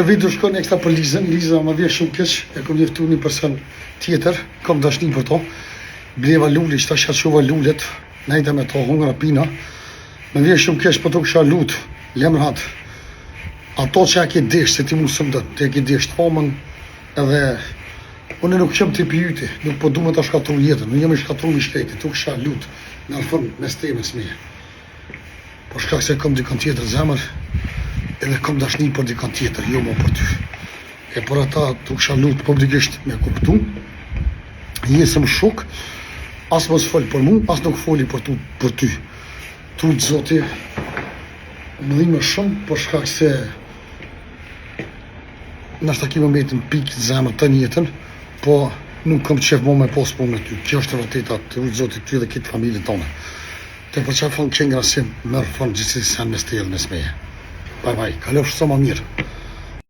Vitu shkon e këta për Liza më vjen shumë keq, e kom njeftu një person tjetër, kom dashni për to. Bleva lulli, qëta shqatshova lullet, nejta me to, hungra pina. Më vjen shumë keq, po të kësha lut, lemrat. Ato që a ke desh, se ti mu së mdët, ti e ke desh të homën, edhe unë nuk qëm të pijyti, nuk po du me të shkatru jetën, nuk jemi shkatru mi shkreti, tu kësha lut, në alfën me stemes me. Po shkak se kom dikon tjetër zemër, edhe kom dashni për dikon tjetër, jo më për ty. E për ata të kësha lutë publikisht me kuptu, jesëm shok, as mos fol për mu, as nuk foli për ty. Trut Zoti, më dhimë shumë për shkak se nështë kime mbetën pikë zemër të njetën, po nuk kom qef mo me posë punë me ty. Kjo është të vërteta, trut Zoti, ty dhe kitë familjen tonë. Te për që fanë qenë grasim, mërë fanë gjithësi sen me stjelë me smeje. Bye bye, kalofsh sa më mirë.